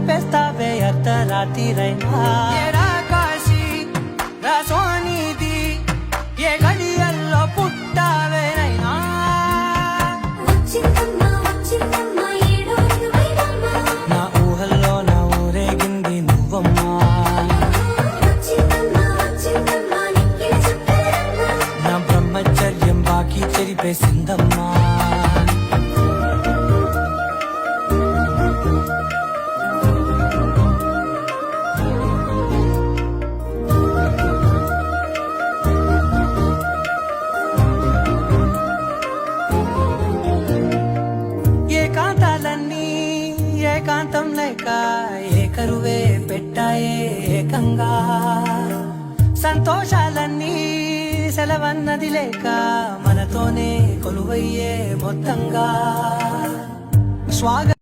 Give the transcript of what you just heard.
కలిపేస్తావే అర్ధరాత్రిరైనా కాశీ రసోనిది ఏ గడియల్లో పుట్టావేనైనా నా ఊహల్లో నా ఊరేగింది నువ్వమ్మా నా బ్రహ్మచర్యం బాకీ చెరిపేసిందమ్మా ఏకాంతాలన్నీ ఏకాంతం లేక ఏకరువే పెట్టాయే ఏకంగా సంతోషాలన్నీ సెలవన్నది లేక మనతోనే కొలువయ్యే మొత్తంగా స్వాగతం